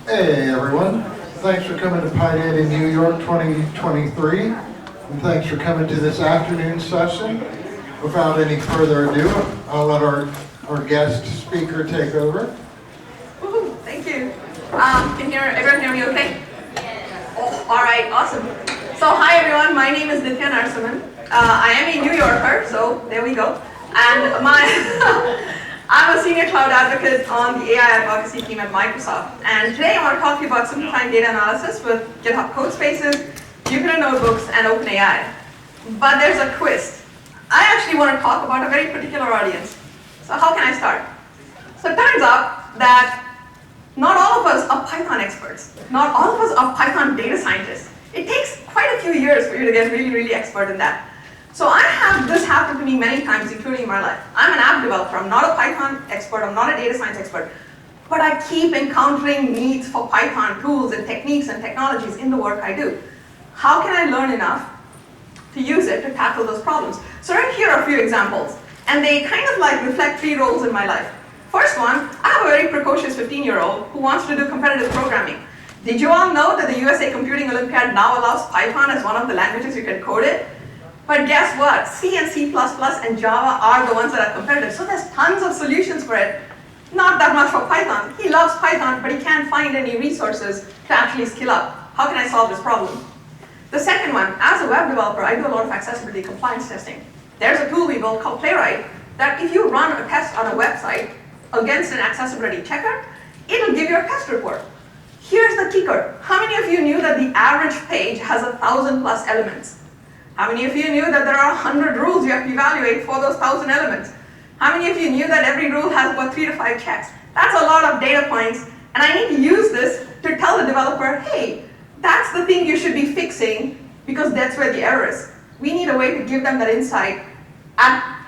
Hey everyone, thanks for coming to PyData New York 2023, and thanks for coming to this afternoon session. Without any further ado, I'll let our guest speaker take over. Woohoo, thank you. Can everyone hear me okay? Yes. Oh, all right, awesome. So hi everyone, my name is Nitya Narasimhan. I am a New Yorker, so there we go. And I'm a senior cloud advocate on the AI advocacy team at Microsoft. And today I want to talk to you about simplifying data analysis with GitHub Codespaces, Jupyter Notebooks, and OpenAI. But there's a twist. I actually want to talk about a very particular audience. So how can I start? So it turns out that not all of us are Python experts. Not all of us are Python data scientists. It takes quite a few years for you to get really, really expert in that. So I have this happen to me many times, including in my life. I'm an app developer. I'm not a Python expert. I'm not a data science expert. But I keep encountering needs for Python tools and techniques and technologies in the work I do. How can I learn enough to use it to tackle those problems? So right here are a few examples. And they kind of like reflect three roles in my life. First one, I have a very precocious 15-year-old who wants to do competitive programming. Did you all know that the USA Computing Olympiad now allows Python as one of the languages you can code it? But guess what? C and C++ and Java are the ones that are competitive. So there's tons of solutions for it. Not that much for Python. He loves Python, but he can't find any resources to actually skill up. How can I solve this problem? The second one, as a web developer, I do a lot of accessibility compliance testing. There's a tool we built called Playwright that if you run a test on a website against an accessibility checker, it'll give you a test report. Here's the kicker. How many of you knew that the average page has 1,000+ elements? How many of you knew that there are 100 rules you have to evaluate for those 1,000 elements? How many of you knew that every rule has about 3 to 5 checks? That's a lot of data points, and I need to use this to tell the developer, hey, that's the thing you should be fixing because that's where the error is. We need a way to give them that insight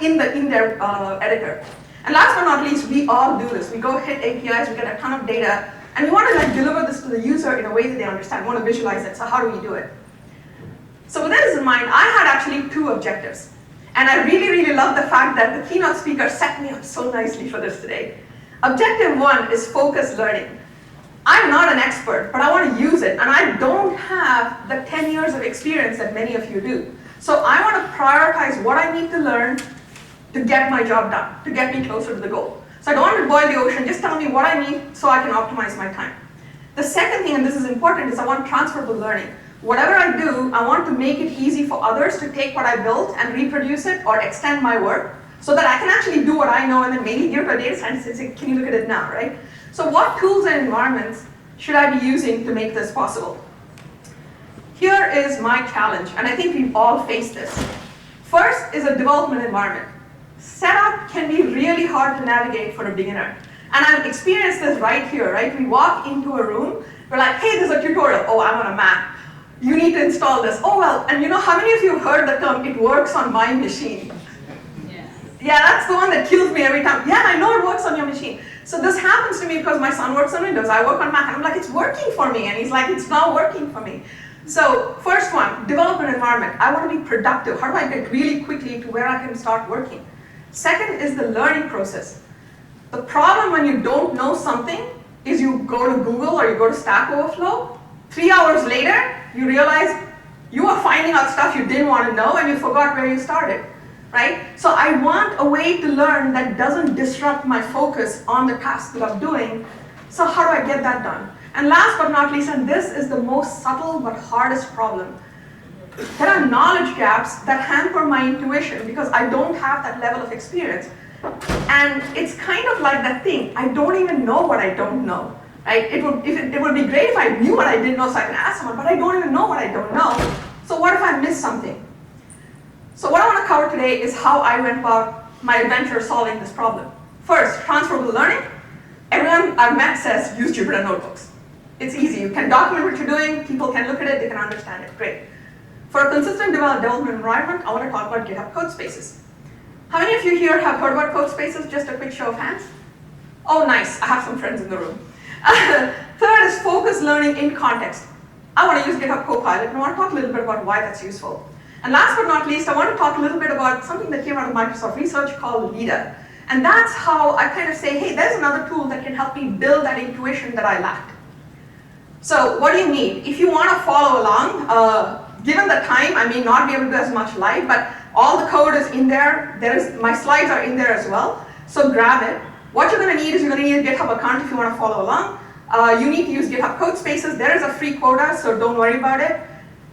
in their editor. And last but not least, we all do this. We go hit APIs, we get a ton of data, and we want to deliver this to the user in a way that they understand, we want to visualize it. So how do we do it? So with this in mind, I had actually 2 objectives. And I really, really love the fact that the keynote speaker set me up so nicely for this today. Objective 1 is focused learning. I'm not an expert, but I want to use it. And I don't have the 10 years of experience that many of you do. So I want to prioritize what I need to learn to get my job done, to get me closer to the goal. So I don't want to boil the ocean, just tell me what I need so I can optimize my time. The second thing, and this is important, is I want transferable learning. Whatever I do, I want to make it easy for others to take what I built and reproduce it or extend my work so that I can actually do what I know and then maybe give it to a data scientist and say, can you look at it now, right? So what tools and environments should I be using to make this possible? Here is my challenge, and I think we've all faced this. First is a development environment. Setup can be really hard to navigate for a beginner. And I've experienced this right here, right? We walk into a room, we're like, hey, there's a tutorial. Oh, I'm on a Mac. You need to install this. Oh, well, and you know, how many of you heard the term, it works on my machine? Yeah, that's the one that kills me every time. Yeah, I know it works on your machine. So this happens to me because my son works on Windows. I work on Mac, and I'm like, it's working for me. And he's like, it's not working for me. So first one, development environment. I want to be productive. How do I get really quickly to where I can start working? Second is the learning process. The problem when you don't know something is you go to Google or you go to Stack Overflow. 3 hours later, you realize you are finding out stuff you didn't want to know and you forgot where you started, right? So I want a way to learn that doesn't disrupt my focus on the task that I'm doing. So how do I get that done? And last but not least, and this is the most subtle but hardest problem, there are knowledge gaps that hamper my intuition because I don't have that level of experience. And it's kind of like that thing, I don't even know what I don't know. Right? It would be great if I knew what I didn't know so I can ask someone, but I don't even know what I don't know. So what if I miss something? So what I want to cover today is how I went about my adventure solving this problem. First, transferable learning. Everyone I've met says use Jupyter Notebooks. It's easy. You can document what you're doing, people can look at it, they can understand it. Great. For a consistent development environment, I want to talk about GitHub Codespaces. How many of you here have heard about Codespaces? Just a quick show of hands. Oh, nice. I have some friends in the room. Third is focused learning in context. I want to use GitHub Copilot, and I want to talk a little bit about why that's useful. And last but not least, I want to talk a little bit about something that came out of Microsoft research called LEADA. And that's how I kind of say, hey, there's another tool that can help me build that intuition that I lacked. So what do you need? If you want to follow along, given the time, I may not be able to do as much live, but all the code is in there. My slides are in there as well. So grab it. What you're going to need is you're going to need a GitHub account if you want to follow along. You need to use GitHub Codespaces. There is a free quota, so don't worry about it.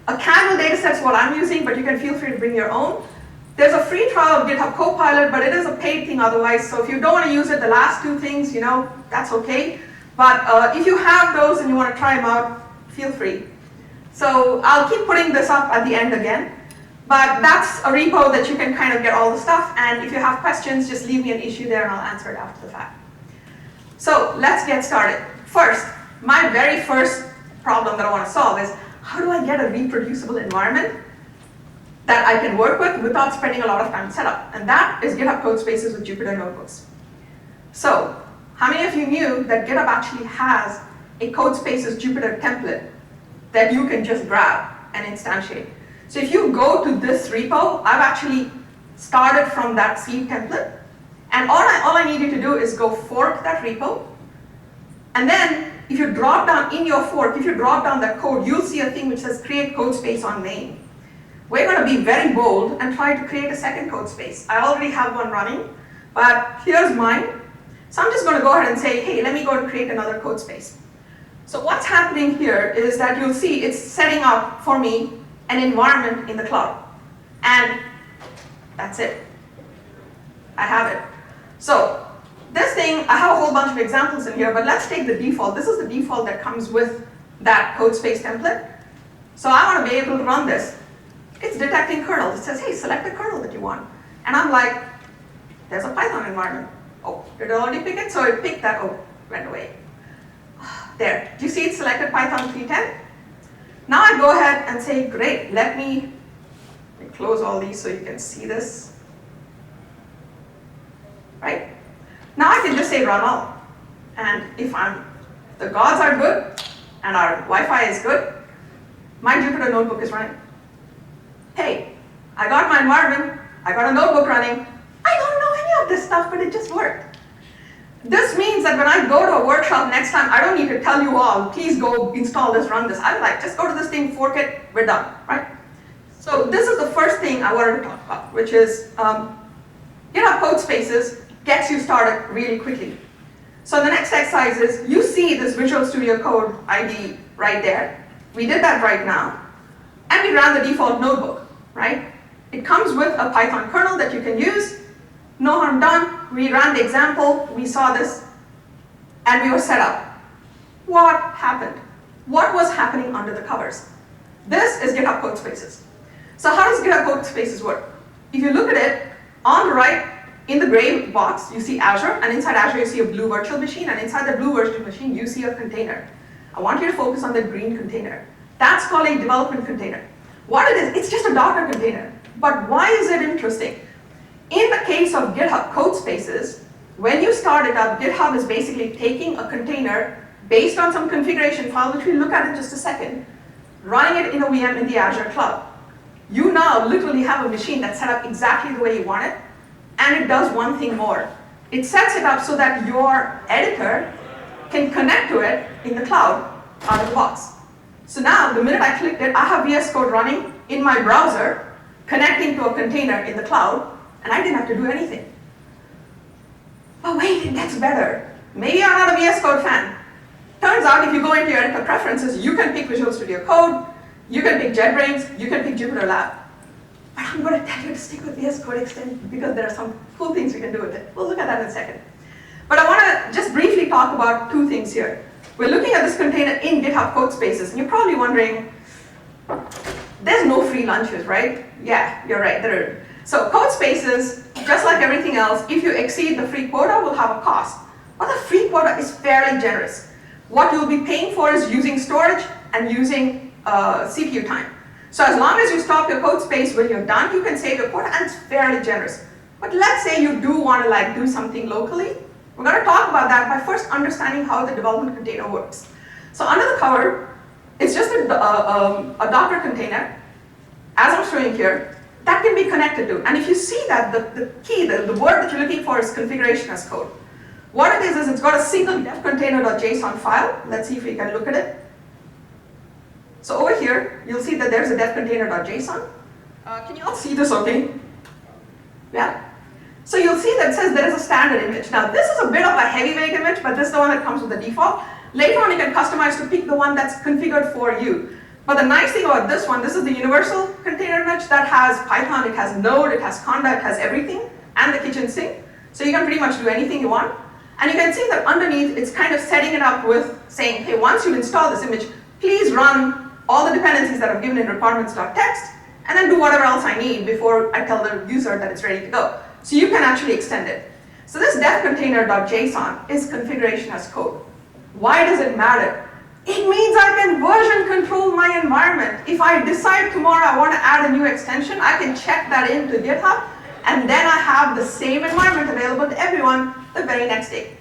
A casual dataset is what I'm using, but you can feel free to bring your own. There's a free trial of GitHub Copilot, but it is a paid thing otherwise. So if you don't want to use it, the last two things, that's okay. But if you have those and you want to try them out, feel free. So I'll keep putting this up at the end again. But that's a repo that you can kind of get all the stuff. And if you have questions, just leave me an issue there and I'll answer it after the fact. So let's get started. First, my very first problem that I want to solve is, how do I get a reproducible environment that I can work with without spending a lot of time setup? And that is GitHub Codespaces with Jupyter Notebooks. So how many of you knew that GitHub actually has a Codespaces Jupyter template that you can just grab and instantiate? So if you go to this repo, I've actually started from that seed template. And all I need you to do is go fork that repo. And then if you drop down in your fork, if you drop down that code, you'll see a thing which says create codespace on main. We're going to be very bold and try to create a second codespace. I already have one running, but here's mine. So I'm just going to go ahead and say, hey, let me go and create another codespace. So what's happening here is that you'll see it's setting up for me an environment in the cloud. And that's it. I have it. So this thing, I have a whole bunch of examples in here, but let's take the default. This is the default that comes with that codespace template. So I want to be able to run this. It's detecting kernels. It says, hey, select the kernel that you want. And I'm like, there's a Python environment. Oh, did it already pick it? So it picked that. Oh, went away. There. Do you see it selected Python 310? Now I go ahead and say, great, let me close all these so you can see this. Right? Now I can just say run all. And if the gods are good and our Wi-Fi is good, my Jupyter notebook is running. Hey, I got my environment, I got a notebook running. I don't know any of this stuff, but it just worked. This means that when I go to a workshop next time, I don't need to tell you all, please go install this, run this. I'm like, just go to this thing, fork it, we're done, right? So this is the first thing I wanted to talk about, which is GitHub Codespaces gets you started really quickly. So the next exercise is, you see this Visual Studio Code ID right there. We did that right now. And we ran the default notebook, right? It comes with a Python kernel that you can use. No harm done. We ran the example. We saw this. And we were set up. What happened? What was happening under the covers? This is GitHub Codespaces. So how does GitHub Codespaces work? If you look at it, on the right, in the gray box, you see Azure. And inside Azure, you see a blue virtual machine. And inside the blue virtual machine, you see a container. I want you to focus on the green container. That's called a development container. What it is, it's just a Docker container. But why is it interesting? In the case of GitHub Codespaces, when you start it up, GitHub is basically taking a container based on some configuration file, which we'll look at in just a second, running it in a VM in the Azure cloud. You now literally have a machine that's set up exactly the way you want it, and it does one thing more. It sets it up so that your editor can connect to it in the cloud out of the box. So now, the minute I clicked it, I have VS Code running in my browser, connecting to a container in the cloud, and I didn't have to do anything. But wait, it gets better. Maybe I'm not a VS Code fan. Turns out if you go into your editor preferences, you can pick Visual Studio Code, you can pick JetBrains, you can pick Jupyter Lab. But I'm going to tell you to stick with VS Code Extend because there are some cool things you can do with it. We'll look at that in a second. But I want to just briefly talk about two things here. We're looking at this container in GitHub Codespaces, and you're probably wondering, there's no free lunches, right? Yeah, you're right, there are. So Codespaces, just like everything else, if you exceed the free quota, will have a cost. But the free quota is fairly generous. What you'll be paying for is using storage and using CPU time. So as long as you stop your code space when you're done, you can save your quota, and it's fairly generous. But let's say you do want to do something locally. We're going to talk about that by first understanding how the development container works. So under the cover, it's just a Docker container, as I'm showing here, that can be connected to. And if you see that, the key, the word that you're looking for is configuration as code. What it is it's got a single dev container.json file. Let's see if we can look at it. So over here, you'll see that there's a dev container.json. Can you all see this okay? Yeah? So you'll see that it says there is a standard image. Now this is a bit of a heavyweight image, but this is the one that comes with the default. Later on you can customize to pick the one that's configured for you. But the nice thing about this one, this is the universal container image that has Python, it has Node, it has Conda, it has everything, and the kitchen sink. So you can pretty much do anything you want. And you can see that underneath, it's kind of setting it up with saying, hey, once you install this image, please run all the dependencies that are given in requirements.txt, and then do whatever else I need before I tell the user that it's ready to go. So you can actually extend it. So this dev container.json is configuration as code. Why does it matter? It means I can version control my environment. If I decide tomorrow I want to add a new extension, I can check that into GitHub, and then I have the same environment available to everyone the very next day.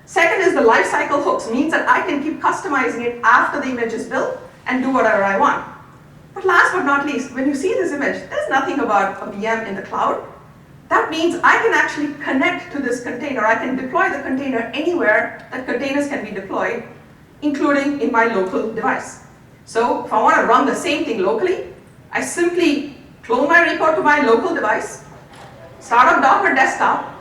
Second is the lifecycle hooks, means that I can keep customizing it after the image is built and do whatever I want. But last but not least, when you see this image, there's nothing about a VM in the cloud. That means I can actually connect to this container. I can deploy the container anywhere that containers can be deployed, including in my local device. So if I want to run the same thing locally, I simply clone my repo to my local device, start up Docker desktop,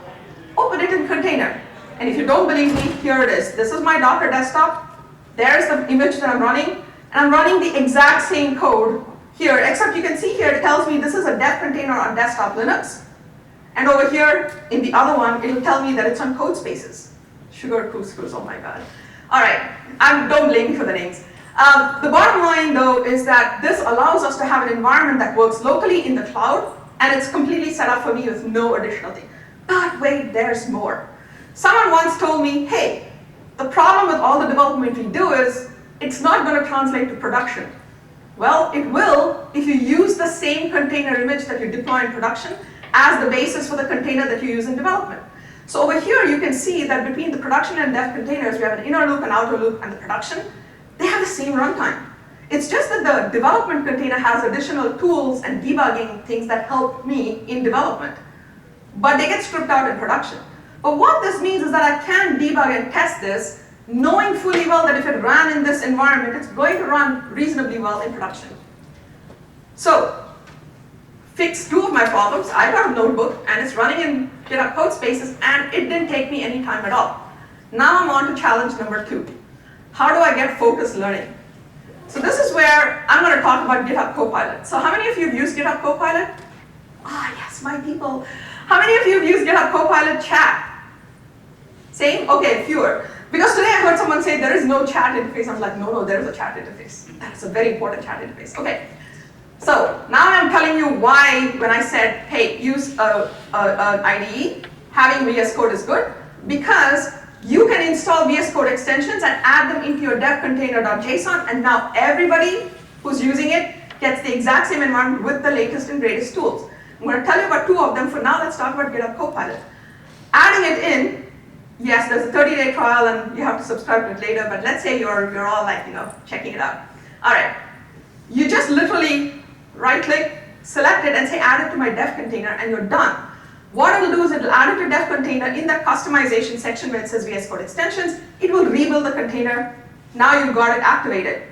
open it in container. And if you don't believe me, here it is. This is my Docker desktop. There's the image that I'm running. And I'm running the exact same code here, except you can see here it tells me this is a dev container on desktop Linux. And over here, in the other one, it'll tell me that it's on Codespaces. Sugar couscous, oh my god. All right, don't blame me for the names. The bottom line, though, is that this allows us to have an environment that works locally in the cloud, and it's completely set up for me with no additional thing. But wait, there's more. Someone once told me, hey, the problem with all the development we do is it's not going to translate to production. Well, it will if you use the same container image that you deploy in production as the basis for the container that you use in development. So over here, you can see that between the production and dev containers, we have an inner loop, an outer loop, and the production. They have the same runtime. It's just that the development container has additional tools and debugging things that help me in development. But they get stripped out in production. But what this means is that I can debug and test this, knowing fully well that if it ran in this environment, it's going to run reasonably well in production. So, fixed two of my problems. I got a notebook, and it's running in GitHub Codespaces, and it didn't take me any time at all. Now I'm on to challenge number 2. How do I get focused learning? So this is where I'm going to talk about GitHub Copilot. So how many of you have used GitHub Copilot? Ah, yes, my people. How many of you have used GitHub Copilot chat? Same? Okay, fewer. Because today I heard someone say there is no chat interface. I'm like, no, there is a chat interface. That's a very important chat interface. Okay. So now I'm telling you why when I said, hey, use an IDE, having VS Code is good, because you can install VS Code extensions and add them into your dev container.json, and now everybody who's using it gets the exact same environment with the latest and greatest tools. I'm going to tell you about 2 of them. For now, let's talk about GitHub Copilot. Adding it in, yes, there's a 30-day trial and you have to subscribe to it later, but let's say you're all like, checking it out. All right, you just literally right-click, select it, and say add it to my dev container, and you're done. What it'll do is it'll add it to dev container in that customization section where it says VS Code extensions. It will rebuild the container. Now you've got it activated.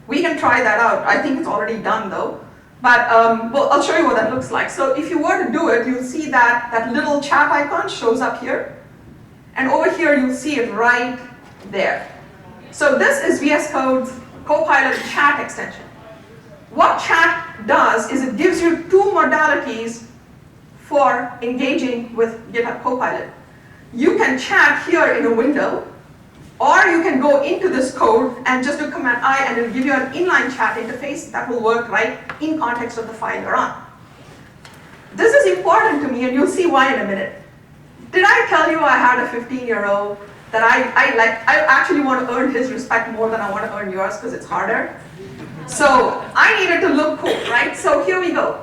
We can try that out. I think it's already done though. But well, I'll show you what that looks like. So if you were to do it, you'll see that that little chat icon shows up here. And over here, you'll see it right there. So this is VS Code's Copilot chat extension. What chat does is it gives you 2 modalities for engaging with GitHub Copilot. You can chat here in a window, or you can go into this code and just do Command I, and it'll give you an inline chat interface that will work right in context of the file you're on. This is important to me, and you'll see why in a minute. Did I tell you I had a 15-year-old that I actually want to earn his respect more than I want to earn yours because it's harder? So I needed to look cool, right? So here we go.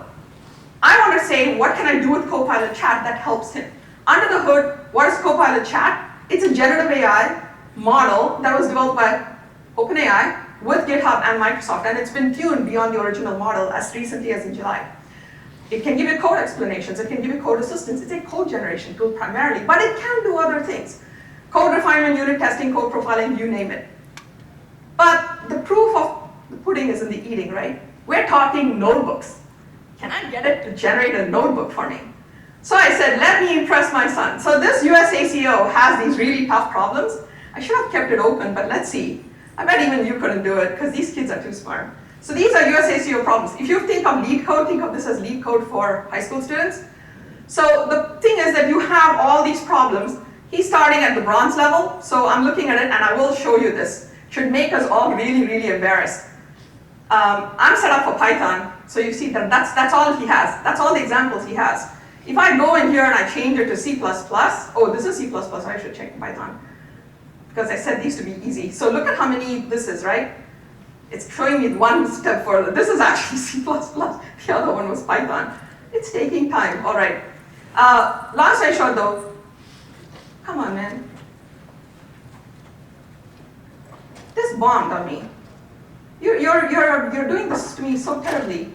I want to say, what can I do with Copilot Chat that helps him? Under the hood, what is Copilot Chat? It's a generative AI model that was developed by OpenAI with GitHub and Microsoft, and it's been tuned beyond the original model as recently as in July. It can give you code explanations, it can give you code assistance. It's a code generation tool primarily, but it can do other things. Code refinement, unit testing, code profiling, you name it. But the pudding is in the eating, right? We're talking notebooks. Can I get it to generate a notebook for me? So I said, let me impress my son. So this US ACO has these really tough problems. I should have kept it open, but let's see. I bet even you couldn't do it because these kids are too smart. So these are US ACO problems. If you think of lead code, think of this as lead code for high school students. So the thing is that you have all these problems. He's starting at the bronze level, so I'm looking at it and I will show you this. Should make us all really, really embarrassed. I'm set up for Python, so you see that that's all he has. That's all the examples he has. If I go in here and I change it to C++, oh, this is C++, I should check Python. Because I said these to be easy. So look at how many this is, right? It's showing me one step further. This is actually C++. The other one was Python. It's taking time, all right. Long story short though, come on, man. This bombed on me. You're doing this to me so terribly.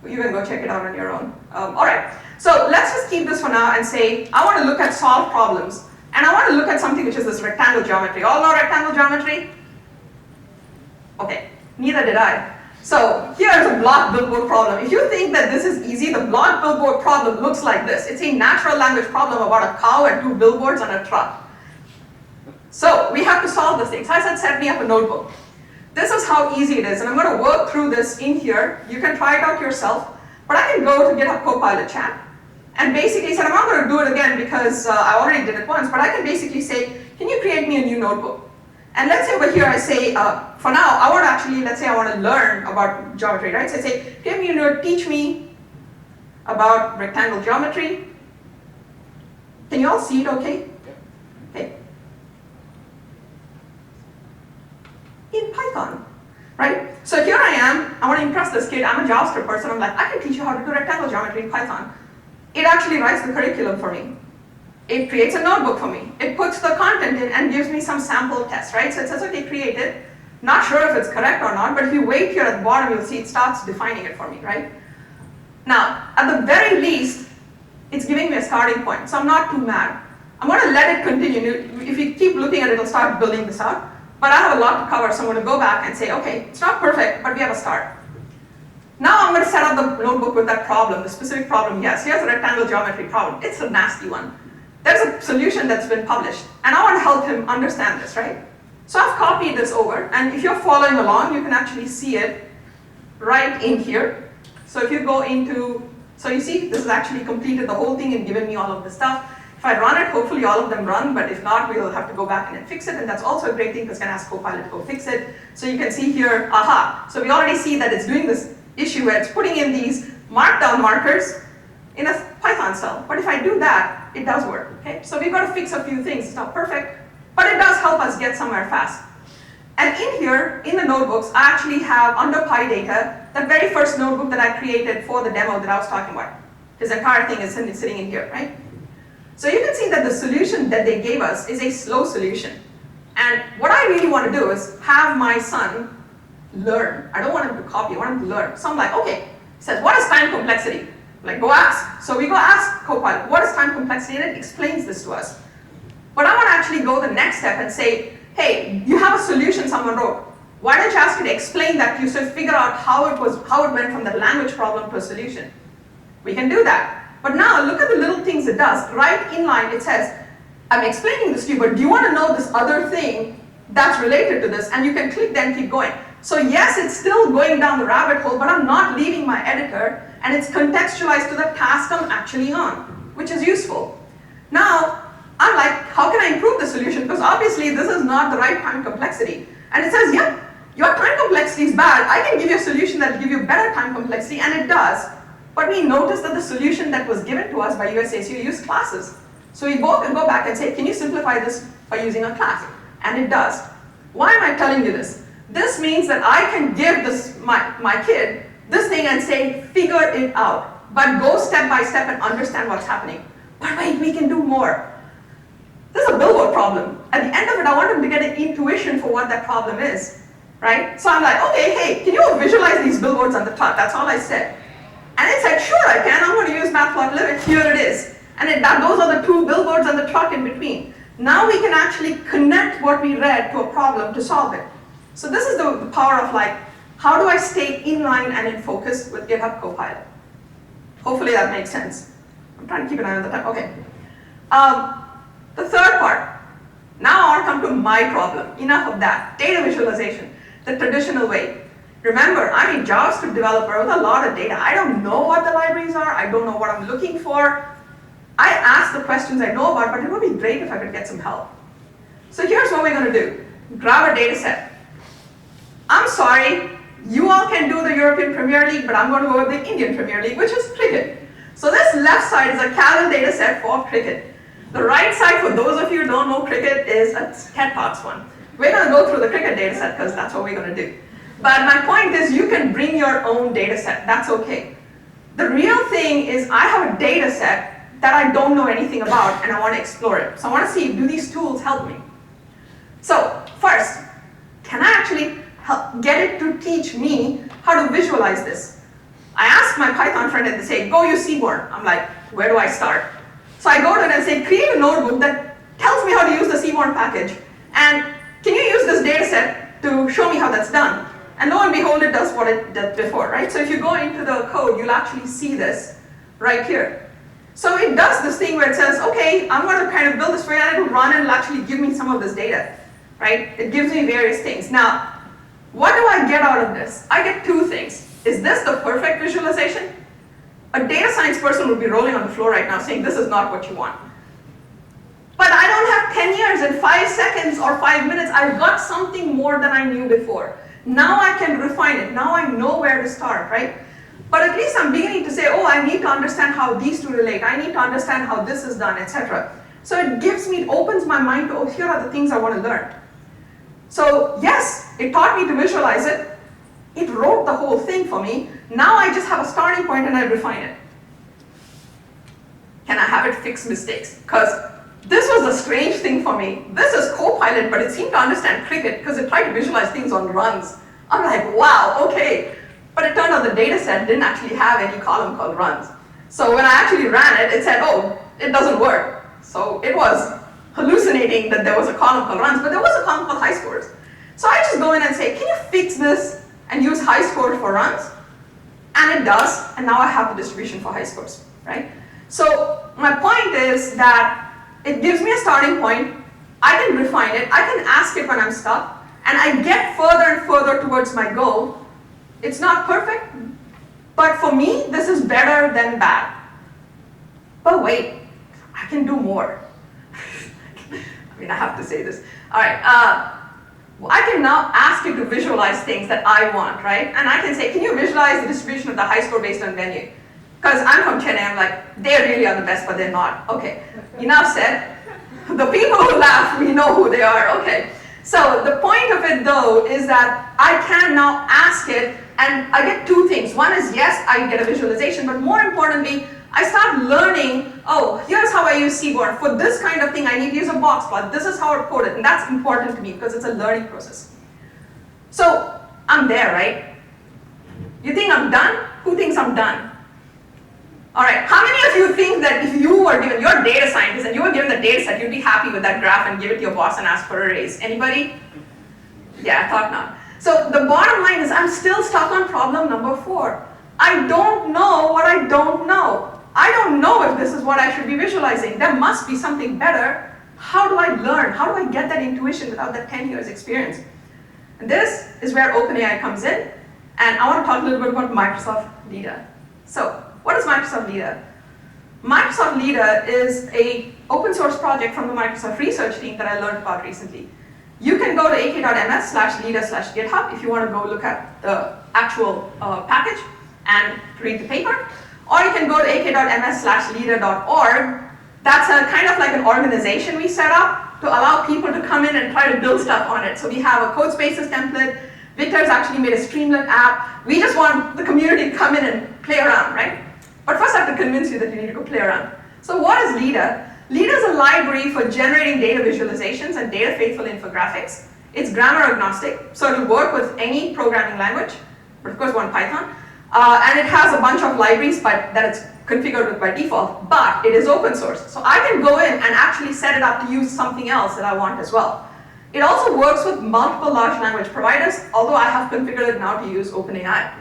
You can go check it out on your own. All right, so let's just keep this for now and say, I want to look at solved problems. And I want to look at something which is this rectangle geometry. All know rectangle geometry? Okay, neither did I. So here's a block billboard problem. If you think that this is easy, the block billboard problem looks like this. It's a natural language problem about a cow and 2 billboards on a truck. So we have to solve this thing. So I said, set me up a notebook. This is how easy it is, and I'm going to work through this in here. You can try it out yourself, but I can go to GitHub Copilot chat and basically say, I'm not going to do it again because I already did it once, but I can basically say, can you create me a new notebook? And let's say over here I say, for now, I want to actually, let's say I want to learn about geometry, right? So I say, give me a note, teach me about rectangle geometry. Can you all see it okay? Okay. In Python, right? So here I am, I want to impress this kid, I'm a JavaScript person, I'm like, I can teach you how to do rectangle geometry in Python. It actually writes the curriculum for me. It creates a notebook for me. It puts the content in and gives me some sample tests, right? So it says, okay, create it. Not sure if it's correct or not, but if you wait here at the bottom, you'll see it starts defining it for me, right? Now, at the very least, it's giving me a starting point, so I'm not too mad. I'm going to let it continue. If you keep looking at it, it'll start building this out. But I have a lot to cover, so I'm going to go back and say, okay, it's not perfect, but we have a start. Now I'm going to set up the notebook with that problem, the specific problem. Yes, here's a rectangle geometry problem. It's a nasty one. There's a solution that's been published, and I want to help him understand this, right? So I've copied this over, and if you're following along, you can actually see it right in here. So if you go into, so you see, this has actually completed the whole thing and given me all of the stuff. If I run it, hopefully all of them run, but if not, we'll have to go back in and fix it, and that's also a great thing because I can ask Copilot to go fix it. So you can see here, aha. So we already see that it's doing this issue where it's putting in these markdown markers in a Python cell. But if I do that, it does work, okay? So we've got to fix a few things. It's not perfect, but it does help us get somewhere fast. And in here, in the notebooks, I actually have under PyData, the very first notebook that I created for the demo that I was talking about. This entire thing is sitting in here, right? So you can see that the solution that they gave us is a slow solution. And what I really want to do is have my son learn. I don't want him to copy, I want him to learn. So I'm like, okay, he says, what is time complexity? I'm like, go ask. So we go ask Copilot, what is time complexity? And it explains this to us. But I want to actually go the next step and say, hey, you have a solution someone wrote. Why don't you ask it to explain that to you so figure out how it went from the language problem to a solution? We can do that. But now look at the little things it does. Right in line it says, I'm explaining this to you, but do you want to know this other thing that's related to this? And you can click then keep going. So yes, it's still going down the rabbit hole, but I'm not leaving my editor, and it's contextualized to the task I'm actually on, which is useful. Now, I'm like, how can I improve the solution? Because obviously this is not the right time complexity. And it says, yeah, your time complexity is bad. I can give you a solution that will give you better time complexity, and it does. But we noticed that the solution that was given to us by USACU used classes. So we both can go back and say, can you simplify this by using a class? And it does. Why am I telling you this? This means that I can give this my kid this thing and say, figure it out. But go step by step and understand what's happening. But wait, we can do more. This is a billboard problem. At the end of it, I want him to get an intuition for what that problem is. Right? So I'm like, okay, hey, can you visualize these billboards on the top? That's all I said. And it said, sure I can, I'm going to use matplotlib, here it is. And those are the 2 billboards and the truck in between. Now we can actually connect what we read to a problem to solve it. So this is the power of like How do I stay in line and in focus with GitHub Copilot? Hopefully that makes sense. I'm trying to keep an eye on the time. Okay. The third part. Now I want to come to my problem. Enough of that. Data visualization, the traditional way. Remember, I'm a JavaScript developer with a lot of data. I don't know what the libraries are. I don't know what I'm looking for. I ask the questions I know about, but it would be great if I could get some help. So here's what we're going to do. Grab a data set. I'm sorry, you all can do the European Premier League, but I'm going to go with the Indian Premier League, which is cricket. So this left side is a casual data set for cricket. The right side, for those of you who don't know cricket, is a cat parts one. We're going to go through the cricket data set because that's what we're going to do. But my point is you can bring your own data set. That's okay. The real thing is I have a data set that I don't know anything about and I want to explore it. So I want to see, do these tools help me? So first, can I actually get it to teach me how to visualize this? I asked my Python friend and they say, go use Seaborn. I'm like, where do I start? So I go to it and say, create a notebook that tells me how to use the Seaborn package. And can you use this data set to show me how that's done? And lo and behold, it does what it did before, right? So if you go into the code, you'll actually see this right here. So it does this thing where it says, okay, I'm going to kind of build this way and it'll run and it'll actually give me some of this data, right? It gives me various things. Now, what do I get out of this? I get two things. Is this the perfect visualization? A data science person would be rolling on the floor right now saying this is not what you want. But I don't have 10 years and 5 seconds or 5 minutes. I've got something more than I knew before. Now I can refine it. Now I know where to start, right? But at least I'm beginning to say, oh, I need to understand how these two relate. I need to understand how this is done, etc. So it gives me, it opens my mind to, oh, here are the things I want to learn. So yes, it taught me to visualize it. It wrote the whole thing for me. Now I just have a starting point and I refine it. Can I have it fix mistakes? Because this was a strange thing for me. This is Copilot, but it seemed to understand cricket because it tried to visualize things on runs. I'm like, wow, okay. But it turned out the data set didn't actually have any column called runs. So when I actually ran it, it said, oh, it doesn't work. So it was hallucinating that there was a column called runs, but there was a column called high scores. So I just go in and say, can you fix this and use high scores for runs? And it does, and now I have the distribution for high scores, right? So my point is that it gives me a starting point. I can refine it. I can ask it when I'm stuck, and I get further and further towards my goal. It's not perfect, but for me, this is better than bad. But wait, I can do more. I mean, I have to say this. All right, I can now ask it to visualize things that I want, right? And I can say, can you visualize the distribution of the high score based on venue? Because I'm from Chennai, I'm like, they really are the best, but they're not. Okay, enough said. The people who laugh, we know who they are, okay. So the point of it though is that I can now ask it and I get two things. One is, yes, I get a visualization, but more importantly, I start learning, oh, here's how I use Seaborn. For this kind of thing, I need to use a box plot. This is how I code it, and that's important to me because it's a learning process. So I'm there, right? You think I'm done? Who thinks I'm done? All right, how many of you think that if you were given, you're a data scientist and you were given the data set, you'd be happy with that graph and give it to your boss and ask for a raise? Anybody? Yeah, I thought not. So the bottom line is I'm still stuck on problem number 4. I don't know what I don't know. I don't know if this is what I should be visualizing. There must be something better. How do I learn? How do I get that intuition without that 10 years experience? And this is where OpenAI comes in. And I want to talk a little bit about Microsoft Lida. So what is Microsoft Lida? Microsoft Lida is an open source project from the Microsoft research team that I learned about recently. You can go to ak.ms/lida/github if you want to go look at the actual package and read the paper. Or you can go to ak.ms/lida.org. That's a kind of like an organization we set up to allow people to come in and try to build stuff on it. So we have a Codespaces template. Victor's actually made a Streamlit app. We just want the community to come in and play around, right? But first I have to convince you that you need to go play around. So what is Lida? Lida is a library for generating data visualizations and data faithful infographics. It's grammar agnostic, so it'll work with any programming language, but of course one Python. And it has a bunch of libraries that it's configured with by default, but it is open source. So I can go in and actually set it up to use something else that I want as well. It also works with multiple large language providers, although I have configured it now to use OpenAI.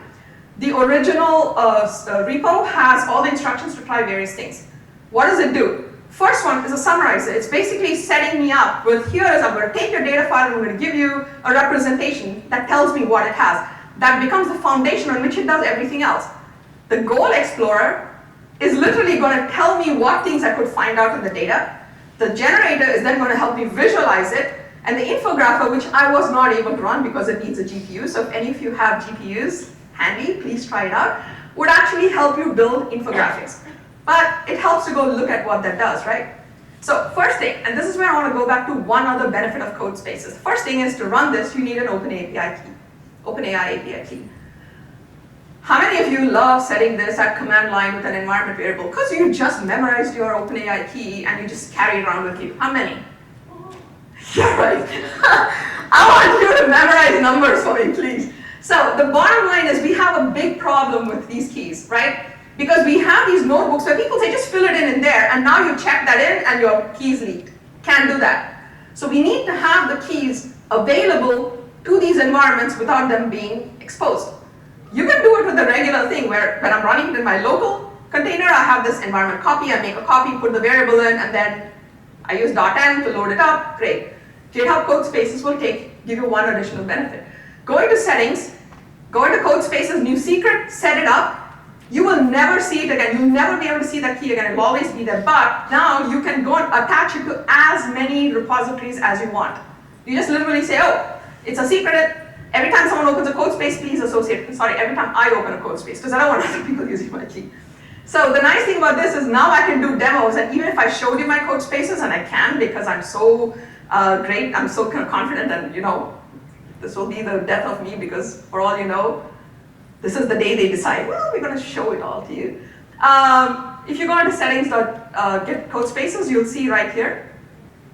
The original repo has all the instructions to try various things. What does it do? First one is a summarizer. It's basically setting me up with, I'm going to take your data file and I'm going to give you a representation that tells me what it has. That becomes the foundation on which it does everything else. The goal explorer is literally going to tell me what things I could find out in the data. The generator is then going to help me visualize it. And the infographer, which I was not able to run because it needs a GPU, so if any of you have GPUs handy, please try it out, would actually help you build infographics. But it helps to go look at what that does, right? So first thing, and this is where I want to go back to one other benefit of Codespaces. First thing is to run this, you need an OpenAI API key. How many of you love setting this at command line with an environment variable? Because you just memorized your OpenAI key and you just carry it around with you. How many? Yeah, right. I want you to memorize numbers for me, please. So the bottom line is we have a big problem with these keys, right? Because we have these notebooks where people say just fill it in there, and now you check that in and your keys leaked. Can't do that. So we need to have the keys available to these environments without them being exposed. You can do it with the regular thing where when I'm running it in my local container, I have this environment copy, I make a copy, put the variable in, and then I use .env to load it up. Great. GitHub Codespaces will give you one additional benefit. Go into settings, go into Codespaces, new secret, set it up. You will never see it again. You'll never be able to see that key again. It will always be there. But now you can go and attach it to as many repositories as you want. You just literally say, oh, it's a secret. Every time someone opens a Codespace, please associate. Sorry, every time I open a Codespace, because I don't want other people using my key. So the nice thing about this is now I can do demos, and even if I showed you my Codespaces, and I can because I'm so great, I'm so confident, and this will be the death of me because for all you know, this is the day they decide, well, we're going to show it all to you. If you go into settings.get Codespaces, you'll see right here,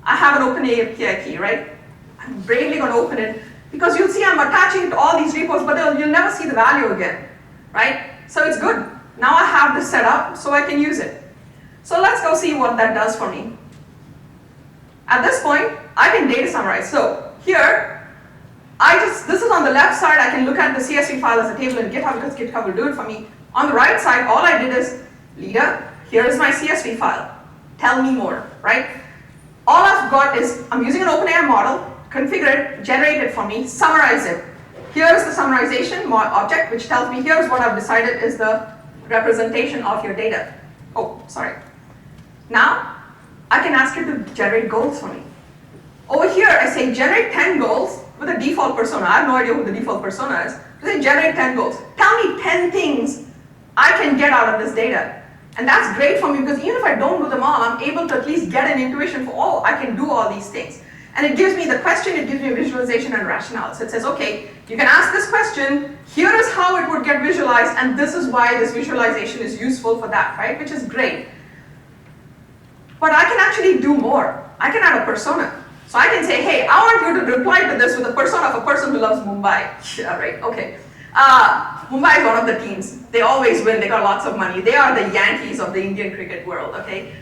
I have an OpenAI API key, right? I'm bravely going to open it because you'll see I'm attaching it to all these repos, but you'll never see the value again, right? So it's good. Now I have this set up so I can use it. So let's go see what that does for me. At this point, I can data summarize. So here, this is on the left side, I can look at the CSV file as a table in GitHub because GitHub will do it for me. On the right side, all I did is, Lida, here is my CSV file. Tell me more, right? All I've got is, I'm using an OpenAI model, configure it, generate it for me, summarize it. Here's the summarization object, which tells me here's what I've decided is the representation of your data. Oh, sorry. Now, I can ask it to generate goals for me. Over here, I say generate 10 goals with a default persona. I have no idea who the default persona is. I say generate 10 goals. Tell me 10 things I can get out of this data. And that's great for me because even if I don't do them all, I'm able to at least get an intuition for, oh, I can do all these things. And it gives me the question, it gives me a visualization and rationale. So it says, okay, you can ask this question, here is how it would get visualized, and this is why this visualization is useful for that, right? Which is great. But I can actually do more. I can add a persona. So I can say, hey, I want you to reply to this with a persona of a person who loves Mumbai. Yeah, right, okay. Mumbai is one of the teams. They always win, they got lots of money. They are the Yankees of the Indian cricket world, okay?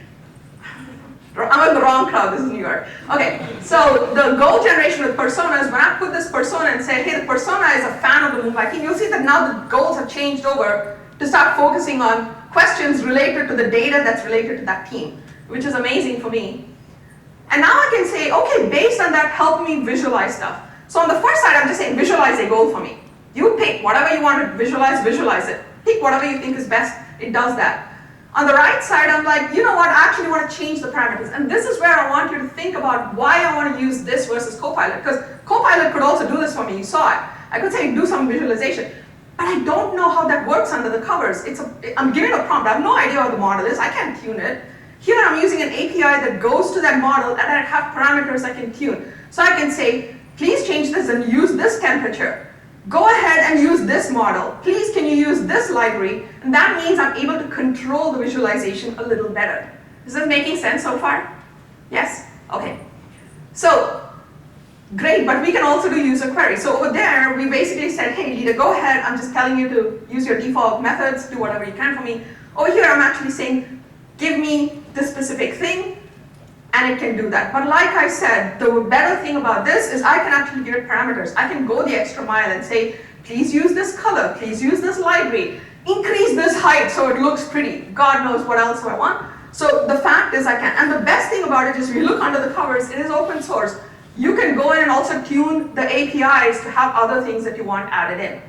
I'm in the wrong crowd, this is New York. Okay, so the goal generation with personas, when I put this persona and say, hey, the persona is a fan of the Mumbai team, you'll see that now the goals have changed over to start focusing on questions related to the data that's related to that team, which is amazing for me. And now I can say, okay, based on that, help me visualize stuff. So on the first side, I'm just saying, visualize a goal for me. You pick whatever you want to visualize, visualize it. Pick whatever you think is best, it does that. On the right side, I'm like, you know what, I actually want to change the parameters. And this is where I want you to think about why I want to use this versus Copilot. Because Copilot could also do this for me, you saw it. I could say, do some visualization. But I don't know how that works under the covers. I'm giving a prompt, I have no idea what the model is, I can't tune it. Here I'm using an API that goes to that model and I have parameters I can tune. So I can say, please change this and use this temperature. Go ahead and use this model. Please can you use this library? And that means I'm able to control the visualization a little better. Is this making sense so far? Yes? Okay. So, great, but we can also do user queries. So over there, we basically said, hey, Lida, go ahead. I'm just telling you to use your default methods, do whatever you can for me. Over here, I'm actually saying, give me this specific thing. and it can do that. But like I said, the better thing about this is I can actually give it parameters. I can go the extra mile and say, please use this color, please use this library, increase this height so it looks pretty. God knows what else I want. So the fact is I can. And the best thing about it is if you look under the covers, it is open source. You can go in and also tune the APIs to have other things that you want added in.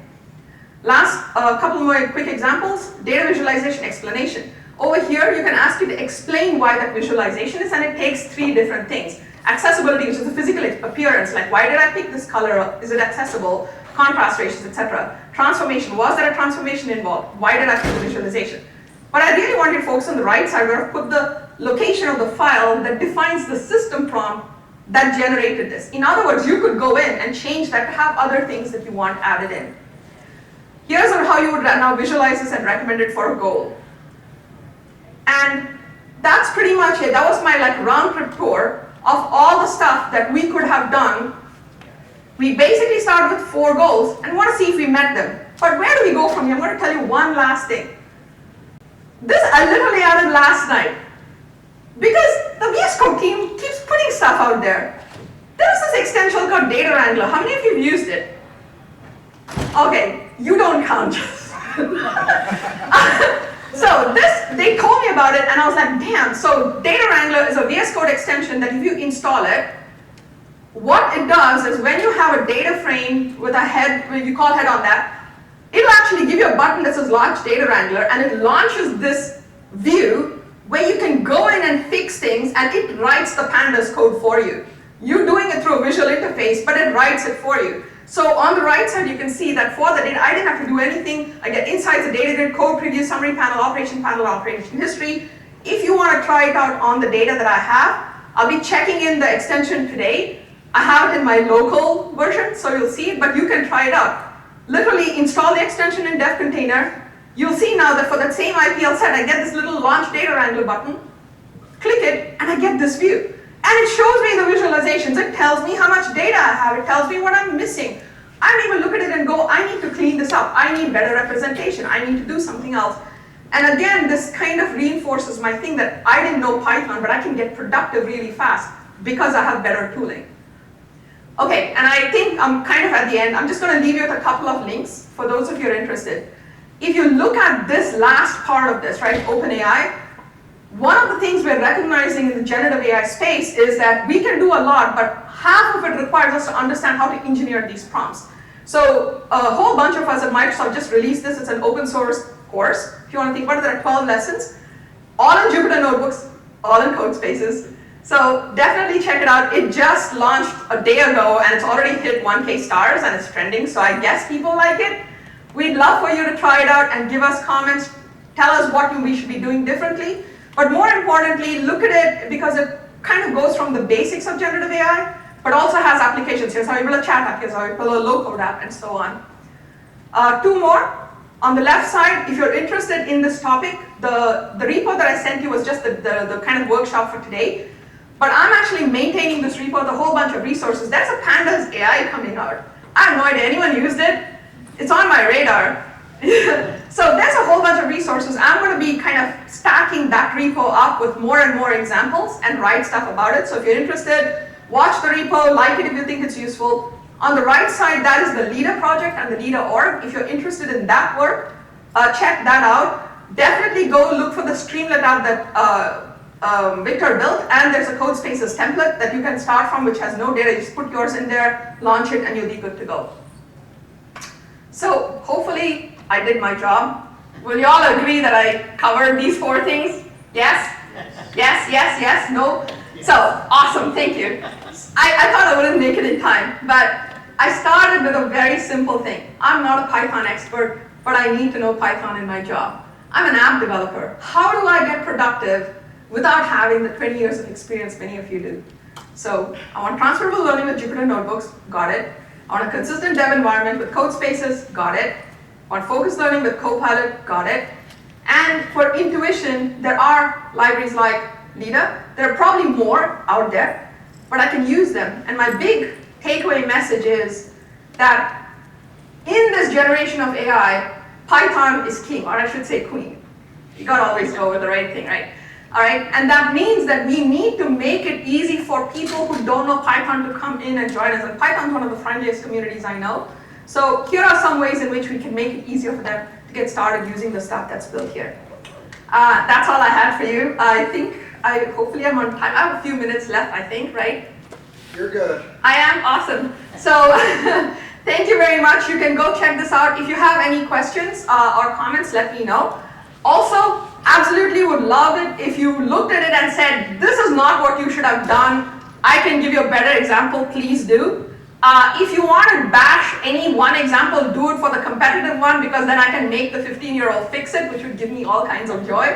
Last, a couple more quick examples. Data visualization explanation. Over here, you can ask it to explain why that visualization is, and it takes 3 different things. Accessibility, which is the physical appearance, like why did I pick this color? Is it accessible? Contrast ratios, etc. Transformation, was there a transformation involved? Why did I pick the visualization? But I really wanted to focus on the right side where I put the location of the file that defines the system prompt that generated this. In other words, you could go in and change that to have other things that you want added in. Here's how you would now visualize this and recommend it for a goal. And that's pretty much it. That was my round trip tour of all the stuff that we could have done. We basically started with 4 goals and want to see if we met them. But where do we go from here? I'm going to tell you one last thing. This I literally added last night. Because the VS Code team keeps putting stuff out there. There's this extension called Data Wrangler. How many of you have used it? Okay, you don't count. So this, they told me about it and I was like, damn. So Data Wrangler is a VS Code extension that if you install it, what it does is when you have a data frame with a head, when you call head on that, it'll actually give you a button that says launch Data Wrangler, and it launches this view where you can go in and fix things, and it writes the pandas code for you. You're doing it through a visual interface, but it writes it for you. So on the right side, you can see that for the data, I didn't have to do anything. I get insights, the data grid, code preview, summary panel, operation history. If you want to try it out on the data that I have, I'll be checking in the extension today. I have it in my local version, so you'll see it, but you can try it out. Literally install the extension in dev container. You'll see now that for that same IPL set, I get this little launch Data Wrangler button. Click it, and I get this view. And it shows me the visualizations. It tells me how much data I have. It tells me what I'm missing. I can even look at it and go, I need to clean this up. I need better representation. I need to do something else. And again, this kind of reinforces my thing that I didn't know Python, but I can get productive really fast because I have better tooling. Okay, and I think I'm kind of at the end. I'm just going to leave you with a couple of links for those of you who are interested. If you look at this last part of this, right, OpenAI, one of the things we're recognizing in the generative AI space is that we can do a lot, but half of it requires us to understand how to engineer these prompts. So a whole bunch of us at Microsoft just released this. It's an open source course. If you want to think about it, there are 12 lessons, all in Jupyter notebooks, all in Codespaces. So definitely check it out. It just launched a day ago, and it's already hit 1K stars, and it's trending, so I guess people like it. We'd love for you to try it out and give us comments. Tell us what we should be doing differently. But more importantly, look at it because it kind of goes from the basics of generative AI, but also has applications. Here's how you build a chat app, here's how you build a low-code app, and so on. 2 more. On the left side, if you're interested in this topic, the repo that I sent you was just the kind of workshop for today. But I'm actually maintaining this repo with a whole bunch of resources. There's a Pandas AI coming out. I have no idea anyone used it. It's on my radar. So there's a whole bunch of resources. I'm going to be kind of stacking that repo up with more and more examples and write stuff about it. So if you're interested, watch the repo, like it if you think it's useful. On the right side, that is the LIDA project and the LIDA org. If you're interested in that work, check that out. Definitely go look for the Streamlit app that Victor built, and there's a Codespaces template that you can start from which has no data. You just put yours in there, launch it, and you'll be good to go. So hopefully I did my job. Will you all agree that I covered these 4 things? Yes? Yes, yes, yes, no? So, awesome, thank you. I thought I wouldn't make it in time, but I started with a very simple thing. I'm not a Python expert, but I need to know Python in my job. I'm an app developer. How do I get productive without having the 20 years of experience many of you do? So, I want transferable learning with Jupyter notebooks, got it. I want a consistent dev environment with Codespaces, got it. I want focused learning with Copilot, got it. And for intuition, there are libraries like LIDA. There are probably more out there, but I can use them. And my big takeaway message is that in this generation of AI, Python is king, or I should say queen. You gotta always go with the right thing, right? All right, and that means that we need to make it easy for people who don't know Python to come in and join us. And Python is one of the friendliest communities I know. So here are some ways in which we can make it easier for them to get started using the stuff that's built here. That's all I had for you. I think, hopefully I'm on time. I have a few minutes left, I think, right? You're good. I am awesome. So thank you very much. You can go check this out. If you have any questions or comments, let me know. Also, absolutely would love it if you looked at it and said, this is not what you should have done. I can give you a better example, please do. If you want to bash any one example, do it for the competitive one, because then I can make the 15-year-old fix it, which would give me all kinds of joy.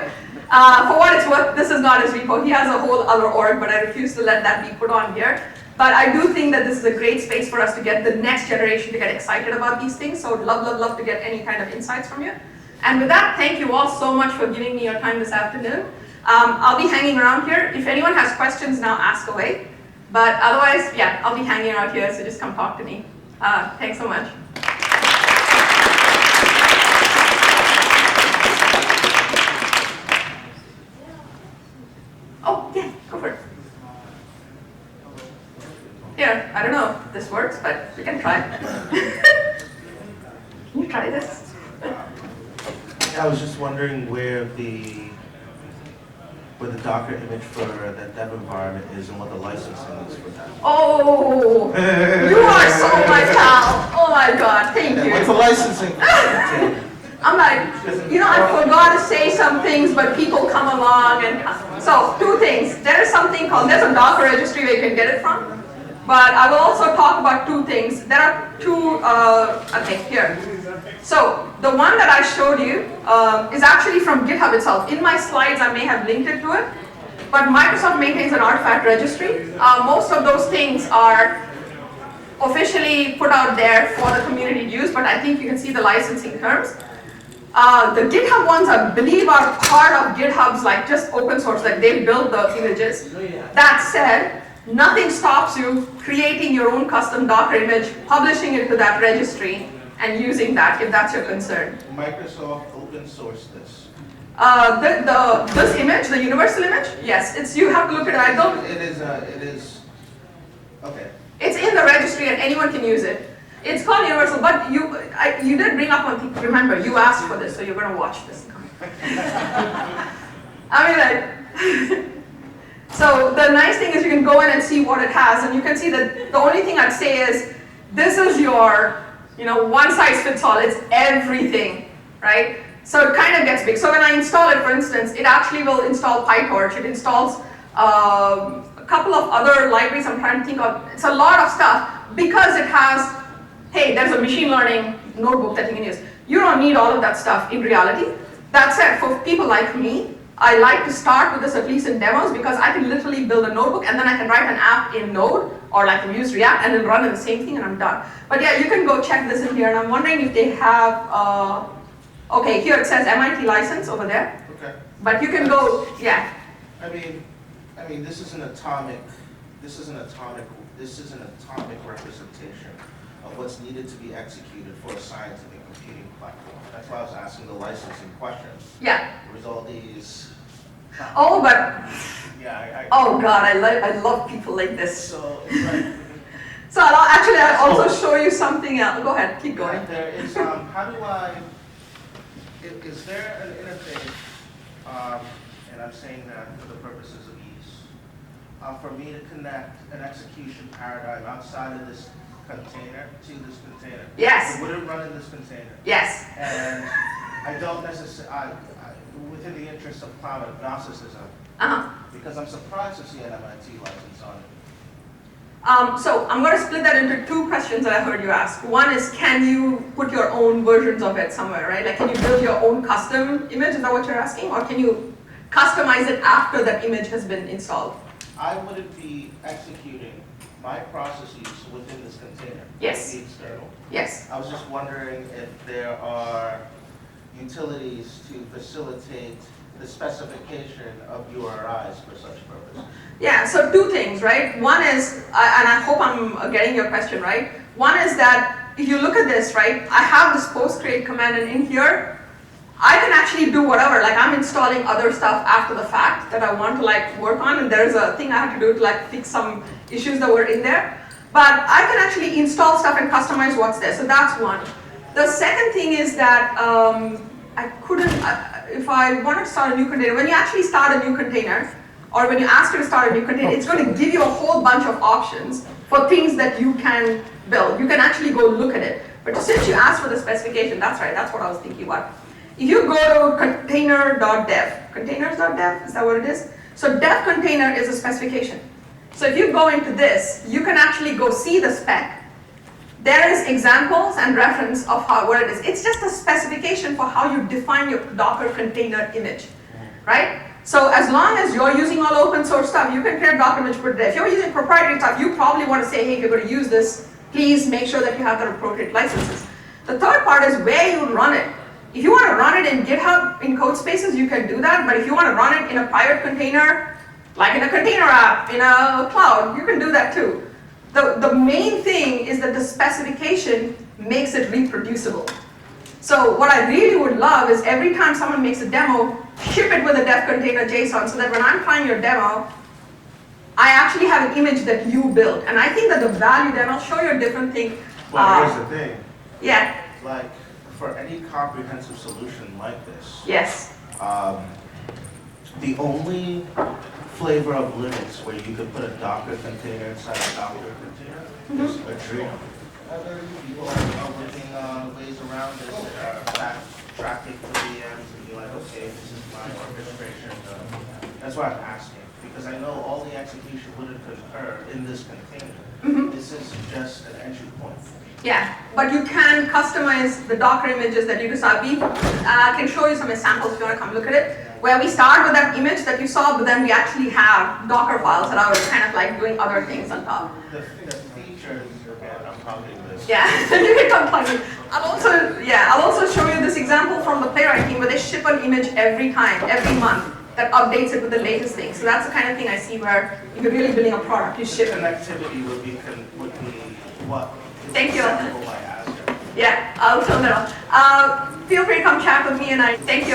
For what it's worth, this is not his repo. He has a whole other org, but I refuse to let that be put on here. But I do think that this is a great space for us to get the next generation to get excited about these things. So love, love, love to get any kind of insights from you. And with that, thank you all so much for giving me your time this afternoon. I'll be hanging around here. If anyone has questions now, ask away. But otherwise, yeah, I'll be hanging out here, so just come talk to me. Thanks so much. Oh, yeah, go for it. Here, I don't know if this works, but we can try. Can you try this? I was just wondering where the Docker image for that dev environment is and what the licensing is for that. Oh, you are so my pal. Oh my God, thank you. What's the licensing? I'm like, you know, I forgot to say some things, but people come along and, so two things. There's something called, there's a Docker registry where you can get it from, but I will also talk about two things. There are two, okay, here. So the one that I showed you is actually from GitHub itself. In my slides, I may have linked it to it, but Microsoft maintains an artifact registry. Most of those things are officially put out there for the community to use, but I think you can see the licensing terms. The GitHub ones, I believe, are part of GitHub's like just open source, like they build the images. That said, nothing stops you creating your own custom Docker image, publishing it to that registry, and using that if that's your concern. Microsoft open sourced this. This image, the universal image, yes, it's, you have to look at it. I don't. It is. Okay. It's in the registry and anyone can use it. It's called universal, but you did bring up one thing. Remember, you asked for this, so you're going to watch this. I mean, like, so the nice thing is you can go in and see what it has, and you can see that the only thing I'd say is this is your, you know, one size fits all. It's everything, right? So it kind of gets big. So when I install it, for instance, it actually will install PyTorch. It installs a couple of other libraries I'm trying to think of. It's a lot of stuff because it has, hey, there's a machine learning notebook that you can use. You don't need all of that stuff in reality. That said, for people like me, I like to start with this at least in demos because I can literally build a notebook and then I can write an app in Node or like use React and then run in the same thing and I'm done. But yeah, you can go check this in here and I'm wondering if they have, okay, here it says MIT license over there. Okay. But you can go, yeah. I mean, this is an atomic representation of what's needed to be executed for a scientific computing platform. That's why I was asking the licensing question. Yeah. There's all these. Oh, but. Yeah. Oh God, I love people like this. So it's like. So I'll also show you something else. Go ahead, keep going. There is, is there an interface, and I'm saying that for the purposes of ease, for me to connect an execution paradigm outside of this container to this container? Yes. It wouldn't run in this container. Yes. And I don't necessarily, within the interest of cloud agnosticism, because I'm surprised to see an MIT license on it. So I'm going to split that into two questions that I heard you ask. One is, can you put your own versions of it somewhere, right? Like, can you build your own custom image? Is that what you're asking? Or can you customize it after that image has been installed? I wouldn't be executing my processes within this container. Yes. The external. Yes. I was just wondering if there are utilities to facilitate the specification of URIs for such purposes. Yeah, so two things, right? One is, and I hope I'm getting your question right. One is that if you look at this, right, I have this post create command, and in here, I can actually do whatever, like I'm installing other stuff after the fact that I want to like work on, and there's a thing I have to do to like fix some issues that were in there. But I can actually install stuff and customize what's there, so that's one. The second thing is that if I want to start a new container, when you actually start a new container, or when you ask it to start a new container, it's going to give you a whole bunch of options for things that you can build. You can actually go look at it. But since you asked for the specification, that's right, that's what I was thinking about. If you go to container.dev, containers.dev, is that what it is? So dev container is a specification. So if you go into this, you can actually go see the spec. There is examples and reference of what it is. It's just a specification for how you define your Docker container image, right? So as long as you're using all open source stuff, you can create Docker image for today. If you're using proprietary stuff, you probably want to say, hey, if you're going to use this, please make sure that you have the appropriate licenses. The third part is where you run it. If you want to run it in GitHub, in Codespaces, you can do that. But if you want to run it in a private container, like in a container app, in a cloud, you can do that too. The main thing is that the specification makes it reproducible. So what I really would love is every time someone makes a demo, ship it with a dev container JSON so that when I'm trying your demo, I actually have an image that you built. And I think that the value there, and I'll show you a different thing. Well, here's the thing. Yeah. Like, for any comprehensive solution like this, Yes. the only flavor of Linux where you could put a Docker container inside a Docker container is Adreno. People are working on ways around this that are tracking the VMs and be like, okay, this is my orchestration. That's why I'm asking, because I know all the execution wouldn't occur in this container. This is just an entry point. Yeah, but you can customize the Docker images that you decide. We can show you some examples if you want to come look at it, where we start with that image that you saw, but then we actually have Docker files that are kind of like doing other things on top. The features, okay, I'm probably this. Yeah, you can come find me. I'll also show you this example from the Playwright team where they ship an image every time, every month, that updates it with the latest thing. So that's the kind of thing I see where if you're really building a product, you ship it. Connectivity would be what? Thank you. Acceptable by Azure. Yeah, I'll turn that on. Feel free to come chat with me and thank you.